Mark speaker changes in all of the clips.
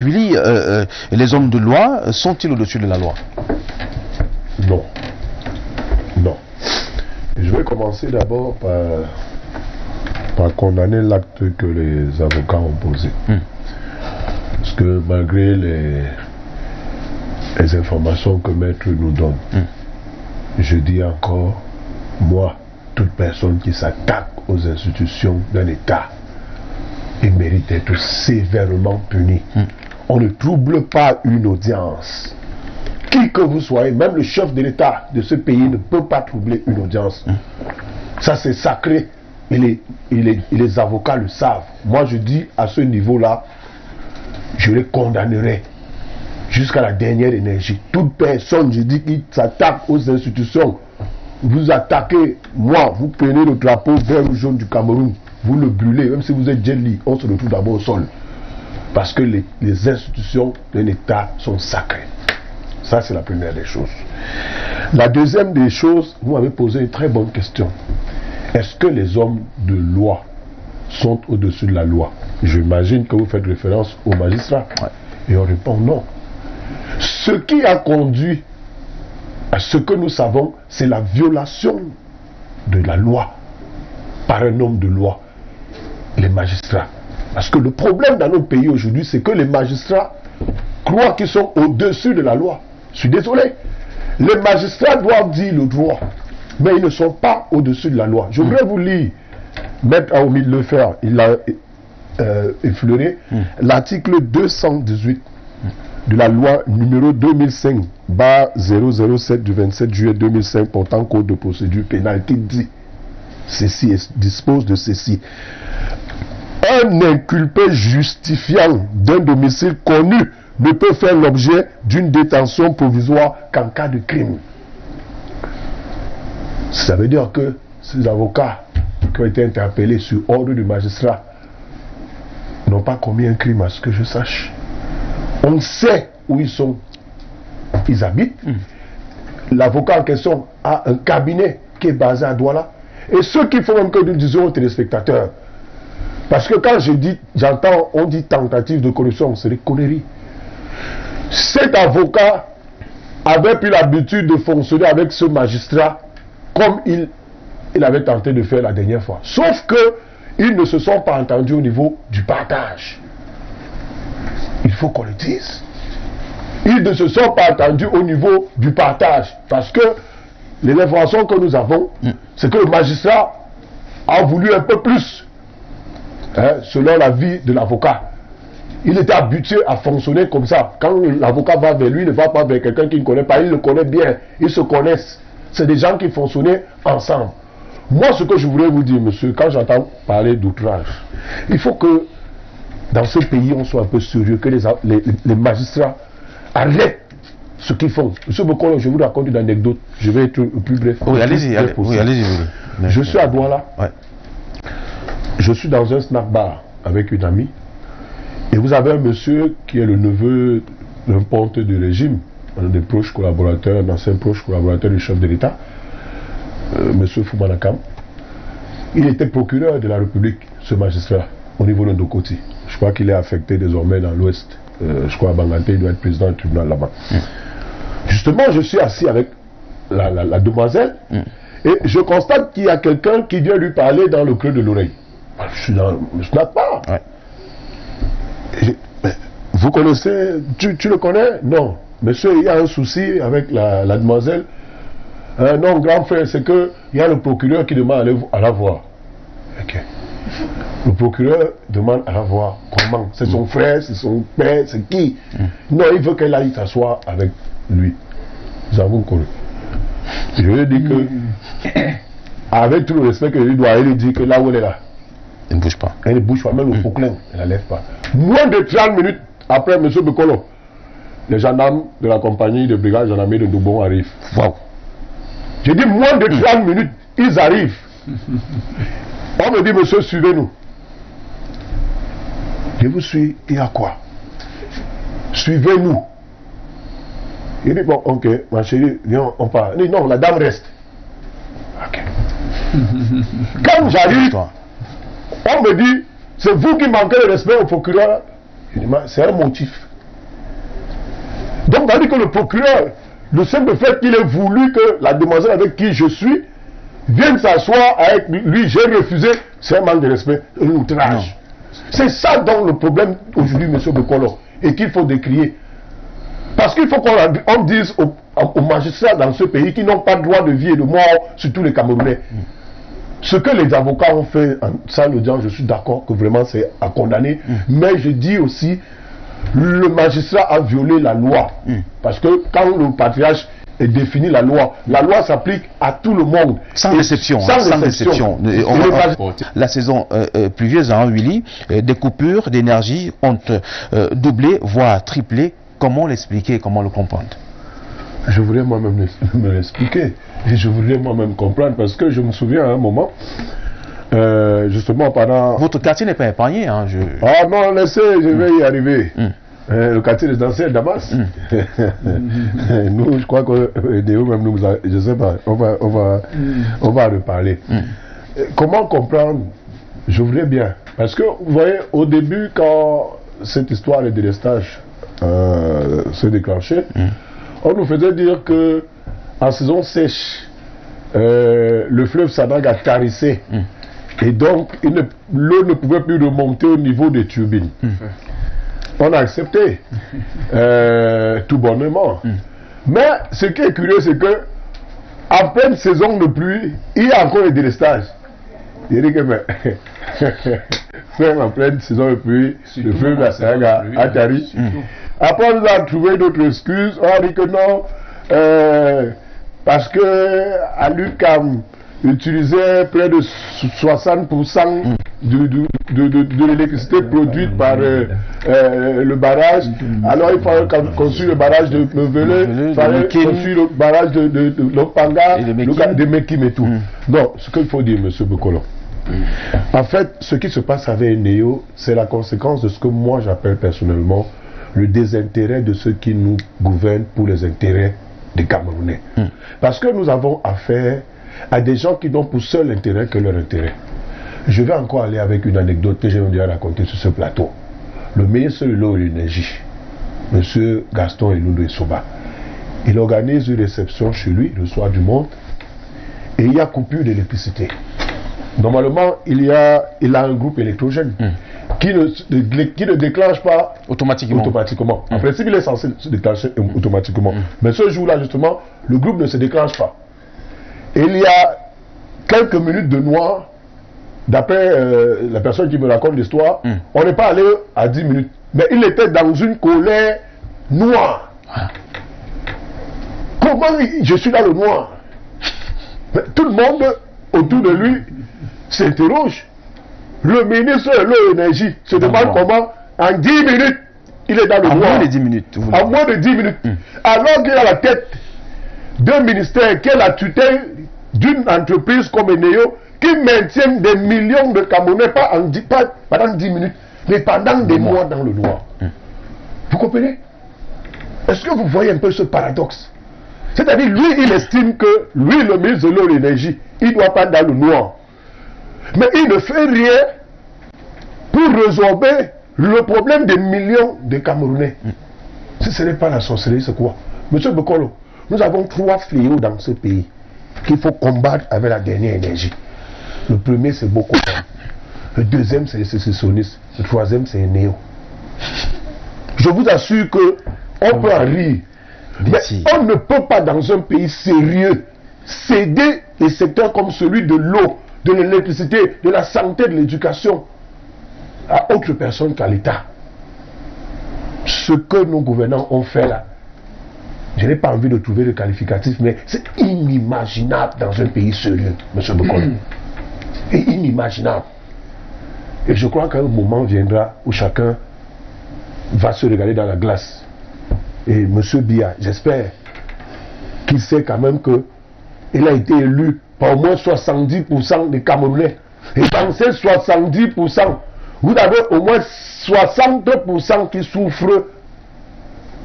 Speaker 1: Willy, les hommes de loi sont-ils au-dessus de la loi?
Speaker 2: Non. Non. Je vais commencer d'abord par condamner l'acte que les avocats ont posé. Parce que malgré les informations que Maître nous donne, je dis encore, moi, toute personne qui s'attaque aux institutions d'un État, il mérite d'être sévèrement puni. On ne trouble pas une audience. Qui que vous soyez, même le chef de l'État de ce pays ne peut pas troubler une audience. Ça c'est sacré. Et les avocats le savent. Moi je dis à ce niveau-là, je les condamnerai jusqu'à la dernière énergie. Toute personne, je dis, qui s'attaque aux institutions, vous attaquez, moi, vous prenez le drapeau vert ou jaune du Cameroun, vous le brûlez, même si vous êtes Jelly, on se retrouve d'abord au sol. Parce que les institutions d'un État sont sacrées. Ça, c'est la première des choses. La deuxième des choses, vous m'avez posé une très bonne question. Est-ce que les hommes de loi sont au-dessus de la loi? J'imagine que vous faites référence aux magistrats. Et on répond non. Ce qui a conduit à ce que nous savons, c'est la violation de la loi par un homme de loi, les magistrats. Parce que le problème dans nos pays aujourd'hui, c'est que les magistrats croient qu'ils sont au-dessus de la loi. Je suis désolé. Les magistrats doivent dire le droit, mais ils ne sont pas au-dessus de la loi. Je voudrais vous lire, Maître Aoumi de Lefer, il a effleuré l'article 218 de la loi numéro 2005/007 du 27 juillet 2005 portant code de procédure pénale qui dit ceci et dispose de ceci. Un inculpé justifiant d'un domicile connu ne peut faire l'objet d'une détention provisoire qu'en cas de crime. Ça veut dire que ces avocats qui ont été interpellés sur ordre du magistrat n'ont pas commis un crime à ce que je sache. On sait où ils sont. Ils habitent. L'avocat en question a un cabinet qui est basé à Douala. Et ceux qui font même que nous disons aux téléspectateurs, parce que quand j'entends, on dit tentative de corruption, c'est des conneries. Cet avocat avait pris l'habitude de fonctionner avec ce magistrat comme il avait tenté de faire la dernière fois. Sauf que ils ne se sont pas entendus au niveau du partage. Il faut qu'on le dise. Ils ne se sont pas entendus au niveau du partage. Parce que les informations que nous avons, c'est que le magistrat a voulu un peu plus. Selon l'avis de l'avocat. Il était habitué à fonctionner comme ça. Quand l'avocat va vers lui, il ne va pas vers quelqu'un qu'il ne connaît pas. Il le connaît bien. Ils se connaissent. C'est des gens qui fonctionnaient ensemble. Moi, ce que je voudrais vous dire, monsieur, quand j'entends parler d'outrage, il faut que dans ce pays, on soit un peu sérieux, que les magistrats arrêtent ce qu'ils font. Monsieur Bokolo, je vous raconte une anecdote. Je vais être plus bref.
Speaker 1: Oui, allez-y.
Speaker 2: Je suis à Douala. Je suis dans un snack bar avec une amie. Et vous avez un monsieur qui est le neveu d'un ponte du régime, un des proches collaborateurs, un ancien proche collaborateur du chef de l'État, monsieur Foumanakam. Il était procureur de la République, ce magistrat, au niveau de Ndokoti. Je crois qu'il est affecté désormais dans l'Ouest. Je crois à Banganté, il doit être président du tribunal là-bas. Justement, je suis assis avec la demoiselle et je constate qu'il y a quelqu'un qui vient lui parler dans le creux de l'oreille. Je suis dans le snack bar. Vous connaissez, tu le connais? Non. Monsieur, il y a un souci avec la demoiselle. Non, grand frère, c'est que il y a le procureur qui demande à la voir. Ok. Le procureur demande à la voir. Comment? C'est son frère, c'est son père, c'est qui? Non, il veut qu'elle aille s'asseoir avec lui. Nous avons connu. Je lui ai dit que, avec tout le respect que je lui dois, elle lui dit que là où elle est là,
Speaker 1: elle ne bouge pas.
Speaker 2: Elle ne bouge pas, même le fauclin, elle ne lève pas. Moins de 30 minutes après M. Bekolo, les gendarmes de la compagnie de brigade gendarmerie de Doubon arrivent.
Speaker 1: Wow.
Speaker 2: J'ai dit moins de 30 minutes, ils arrivent. On me dit, monsieur, suivez-nous. Je vous suis, il y a quoi? Suivez-nous. Il dit, bon, ok, ma chérie, viens, on part. Il dit, non, la dame reste. Ok. Quand j'arrive, on me dit, c'est vous qui manquez le respect au procureur. Je dis, c'est un motif. Donc, on dit que le procureur, le simple fait qu'il ait voulu que la demoiselle avec qui je suis vienne s'asseoir avec lui, j'ai refusé, c'est un manque de respect, un outrage. C'est ça donc le problème aujourd'hui, M. Bekolo, et qu'il faut décrier. Parce qu'il faut qu'on dise aux magistrats dans ce pays qui n'ont pas de droit de vie et de mort, surtout les Camerounais. Ce que les avocats ont fait en salle d'audience, je suis d'accord que vraiment c'est à condamner, mais je dis aussi, le magistrat a violé la loi. Parce que quand le patriarche est défini la loi s'applique à tout le monde.
Speaker 1: Sans déception. Sans déception. La saison pluvieuse en Willy, des coupures d'énergie ont doublé, voire triplé. Comment l'expliquer, comment le comprendre?
Speaker 2: Je voudrais moi-même me l'expliquer. Et je voudrais moi-même comprendre parce que je me souviens à un moment, justement pendant...
Speaker 1: Votre quartier n'est pas épargné, hein,
Speaker 2: Ah non, laissez, je vais y arriver. Le quartier résidentiel Damas. Nous, je crois que Déo même nous, je sais pas, on va en reparler. Comment comprendre? Je voudrais bien. Parce que, vous voyez, au début, quand cette histoire de délestage se déclenchait, on nous faisait dire que en saison sèche, le fleuve Sanang a tarissé. Et donc, l'eau ne pouvait plus remonter au niveau des turbines. On a accepté, tout bonnement. Mais ce qui est curieux, c'est que en pleine saison de pluie, il y a encore des délestages. Il dit que même en pleine saison de pluie, le fleuve a tari. Après, on nous a trouvé d'autres excuses. On a dit que non, parce que à l'UQAM utilisait près de 60% de l'électricité produite par le barrage. Alors il fallait construire le barrage de Mevelé, il fallait construire le barrage de Lopanga, de Mekim et tout. Non, ce qu'il faut dire, M. Bekolo. En fait, ce qui se passe avec Néo, c'est la conséquence de ce que moi j'appelle personnellement le désintérêt de ceux qui nous gouvernent pour les intérêts des Camerounais. Parce que nous avons affaire à des gens qui n'ont pour seul intérêt que leur intérêt. Je vais encore aller avec une anecdote que j'ai déjà racontée sur ce plateau. Le ministre de l'eau et de l'énergie, M. Gaston Eloundou Essoba, il organise une réception chez lui le soir du monde et il y a coupure d'électricité. Normalement, il a un groupe électrogène qui ne déclenche pas automatiquement. En principe, il est censé se déclencher automatiquement. Mais ce jour-là, justement, le groupe ne se déclenche pas. Et il y a quelques minutes de noir, d'après la personne qui me raconte l'histoire, on n'est pas allé à 10 minutes. Mais il était dans une colère noire. Comment je suis dans le noir? Mais tout le monde autour de lui s'interroge. Le ministre de l'eau et de l'énergie se demande comment, en 10 minutes, il est dans le noir.
Speaker 1: En moins de 10 minutes.
Speaker 2: En moins de 10 minutes. Alors qu'il a la tête d'un ministère qui est la tutelle d'une entreprise comme Eneo qui maintient des millions de Camerounais, pas pendant 10 minutes, mais pendant des mois dans le noir. Vous comprenez? Est-ce que vous voyez un peu ce paradoxe? C'est-à-dire, lui, il estime que, lui, le ministre de l'eau et de l'énergie, il ne doit pas être dans le noir. Mais il ne fait rien pour résorber le problème des millions de Camerounais. Si ce n'est pas la sorcellerie, c'est quoi? Monsieur Bekolo, nous avons 3 fléaux dans ce pays qu'il faut combattre avec la dernière énergie. Le premier, c'est Boko Haram. Le deuxième, c'est les sécessionnistes. Le troisième, c'est Néo. Je vous assure que on peut en rire. Mais on ne peut pas, dans un pays sérieux, céder des secteurs comme celui de l'eau, de l'électricité, de la santé, de l'éducation à autre personne qu'à l'État. Ce que nos gouvernants ont fait là, je n'ai pas envie de trouver le qualificatif, mais c'est inimaginable dans un pays sérieux, M. Bekolo. Et inimaginable. Et je crois qu'un moment viendra où chacun va se regarder dans la glace. Et M. Biya, j'espère qu'il sait quand même qu'il a été élu par au moins 70% des Camerounais. Et dans ces 70%, vous avez au moins 60% qui souffrent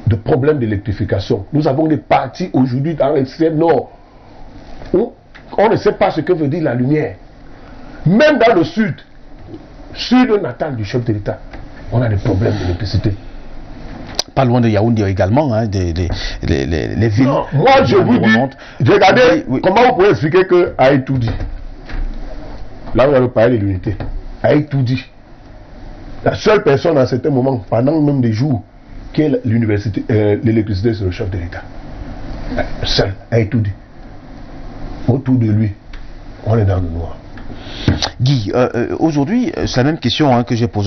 Speaker 2: de problèmes d'électrification. Nous avons des parties aujourd'hui dans l'extrême nord où on ne sait pas ce que veut dire la lumière. Même dans le sud natal du chef de l'État, on a des problèmes d'électricité.
Speaker 1: pas loin de Yaoundé également, hein, les villes.
Speaker 2: Non, moi je vous dis, regardez, comment vous pouvez expliquer que Aïe tout dit, là on a parlé de l'unité, Aïe tout dit, la seule personne à certains moments, pendant même des jours, qui est l'université, l'électricité sur le chef de l'État, seul, Aïe tout dit, autour de lui, on est dans le noir.
Speaker 1: Guy, aujourd'hui, c'est la même question, hein, que j'ai posée.